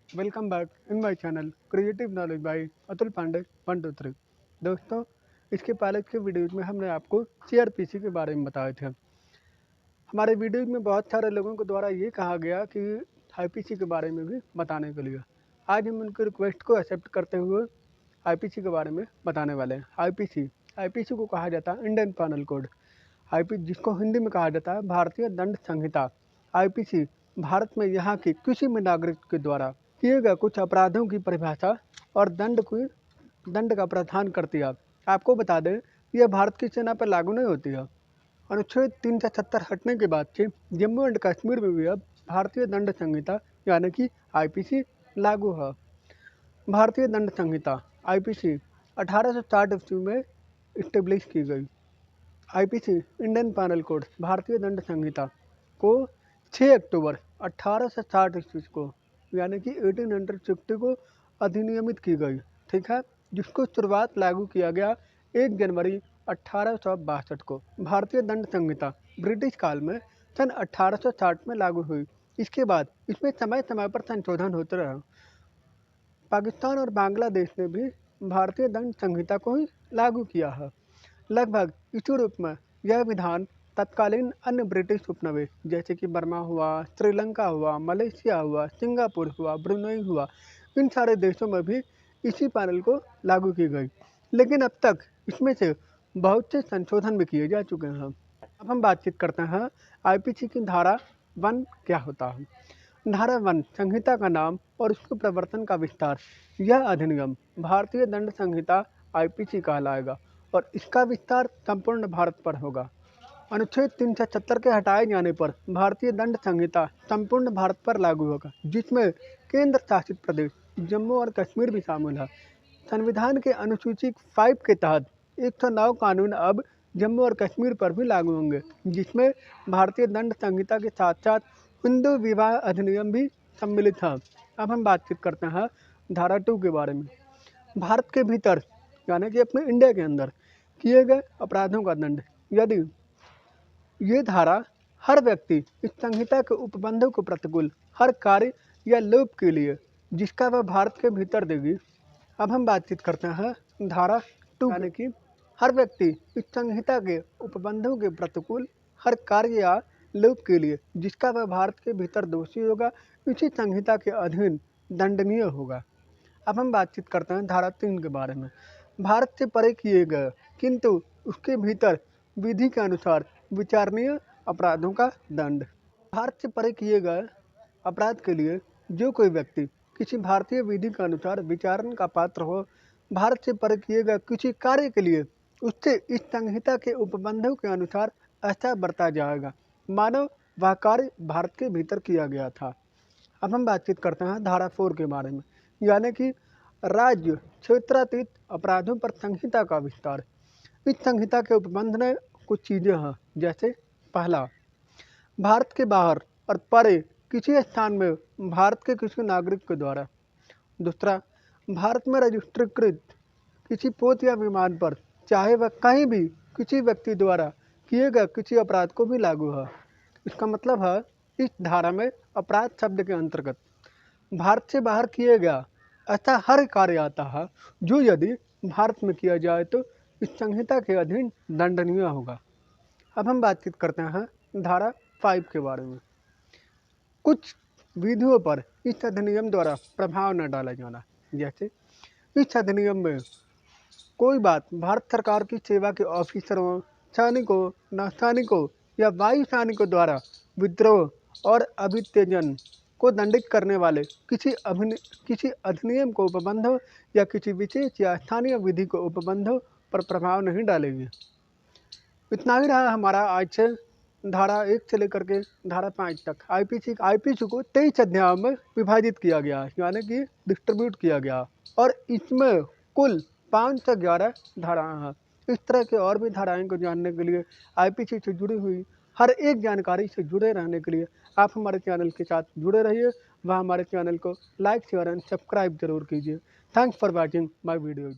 Welcome back in my channel creative knowledge by Atul Pandey 123। दोस्तों, इसके पहले के वीडियोज में हमने आपको सीआरपीसी के बारे में बताए थे। हमारे वीडियोज में बहुत सारे लोगों के द्वारा ये कहा गया कि आईपीसी के बारे में भी बताने के लिए आज हम उनकी रिक्वेस्ट को एक्सेप्ट करते हुए आईपीसी के बारे में बताने वाले हैं। आईपीसी को कहा जाता है इंडियन पैनल कोड। आईपी जिसको हिंदी में कहा जाता है भारतीय दंड संहिता। आईपीसी भारत में यहाँ की किसी भी नागरिक के द्वारा किए गए कुछ अपराधों की परिभाषा और दंड का प्रावधान करती है। आपको बता दें, यह भारत की सेना पर लागू नहीं होती है। अनुच्छेद 370 हटने के बाद से जम्मू एंड कश्मीर में भी अब भारतीय दंड संहिता यानी कि आईपीसी लागू है। भारतीय दंड संहिता आईपीसी 1860 ईस्वी में इस्टेब्लिश की गई। आईपीसी इंडियन पैनल कोड भारतीय दंड संहिता को 6 अक्टूबर 1860 ईस्वी को यानी कि 1860 को अधिनियमित की गई। ठीक है, जिसको शुरुआत लागू किया गया 1 जनवरी 1862 को। भारतीय दंड संहिता ब्रिटिश काल में सन 1860 में लागू हुई। इसके बाद इसमें समय समय पर संशोधन होते रहे। पाकिस्तान और बांग्लादेश ने भी भारतीय दंड संहिता को ही लागू किया है। लगभग इसी रूप में यह विधान तत्कालीन अन्य ब्रिटिश उपनिवेश जैसे कि बर्मा हुआ, श्रीलंका हुआ, मलेशिया हुआ, सिंगापुर हुआ, ब्रुनई हुआ, इन सारे देशों में भी इसी पैनल को लागू की गई। लेकिन अब तक इसमें से बहुत से संशोधन भी किए जा चुके हैं। अब हम बातचीत करते हैं आईपीसी की धारा 1 क्या होता है। धारा 1 संहिता का नाम और उसके प्रवर्तन का विस्तार। यह अधिनियम भारतीय दंड संहिता आईपीसी कहलाएगा और इसका विस्तार संपूर्ण भारत पर होगा। अनुच्छेद 370 के हटाए जाने पर भारतीय दंड संहिता संपूर्ण भारत पर लागू होगा, जिसमें केंद्र शासित प्रदेश जम्मू और कश्मीर भी शामिल है। संविधान के अनुसूची 5 के तहत 109 कानून अब जम्मू और कश्मीर पर भी लागू होंगे, जिसमें भारतीय दंड संहिता के साथ साथ हिंदू विवाह अधिनियम भी सम्मिलित है। अब हम बातचीत करते हैं धारा 2 के बारे में। भारत के भीतर यानी कि अपने इंडिया के अंदर किए गए अपराधों का दंड। यदि ये धारा हर व्यक्ति इस संहिता के उपबंधों को प्रतिकूल हर कार्य या लोभ के लिए जिसका वह भारत के भीतर देगी। अब हम बातचीत करते हैं धारा 2 यानी कि हर व्यक्ति इस संहिता के उपबंधों के प्रतिकूल हर कार्य या लोभ के लिए जिसका वह भारत के भीतर दोषी होगा, इसी संहिता के अधीन दंडनीय होगा। अब हम बातचीत करते हैं धारा 3 के बारे में। भारत से परे किए गए किंतु उसके भीतर विधि के अनुसार विचारणीय अपराधों का दंड। भारत से परे किए गए अपराध के लिए जो कोई व्यक्ति किसी भारतीय विधि के अनुसार विचारण का पात्र हो, भारत से परे किए गए किसी कार्य के लिए उससे इस संहिता के उपबंधों के अनुसार ऐसा बरता जाएगा मानो वह कार्य भारत के भीतर किया गया था। अब हम बातचीत करते हैं धारा 4 के बारे में, यानी कि राज्य क्षेत्रातीत अपराधों पर संहिता का विस्तार। इस संहिता के उपबंध में कुछ चीज़ें हैं, जैसे पहला, भारत के बाहर और परे किसी स्थान में भारत के किसी नागरिक के द्वारा। दूसरा, भारत में रजिस्ट्रीकृत किसी पोत या विमान पर चाहे वह कहीं भी किसी व्यक्ति द्वारा किए गए किसी अपराध को भी लागू है। इसका मतलब है इस धारा में अपराध शब्द के अंतर्गत भारत से बाहर किए गया ऐसा हर कार्य आता है जो यदि भारत में किया जाए तो इस संहिता के अधीन दंडनीय होगा। अब हम बातचीत करते हैं धारा 5 के बारे में। कुछ विधियों पर इस अधिनियम द्वारा प्रभाव न डाला जाना। जैसे इस अधिनियम में कोई बात भारत सरकार की सेवा के ऑफिसरों, सैनिकों, नौसैनिकों या वायु सैनिकों द्वारा विद्रोह और अभित्यजन को दंडित करने वाले किसी अधिनियम को उपबंधों या किसी विशेष या स्थानीय विधि को उपबंधों पर प्रभाव नहीं डालेगी। इतना ही रहा हमारा आज से धारा 1 से लेकर के धारा 5 तक। आईपीसी को 23 अध्यायों में विभाजित किया गया, यानी कि डिस्ट्रीब्यूट किया गया, और इसमें कुल 511 धाराएं हैं। इस तरह के और भी धाराएं को जानने के लिए, आईपीसी से जुड़ी हुई हर एक जानकारी से जुड़े रहने के लिए आप हमारे चैनल के साथ जुड़े रहिए। वह हमारे चैनल को लाइक, शेयर एंड सब्सक्राइब जरूर कीजिए। Thanks for watching my videos.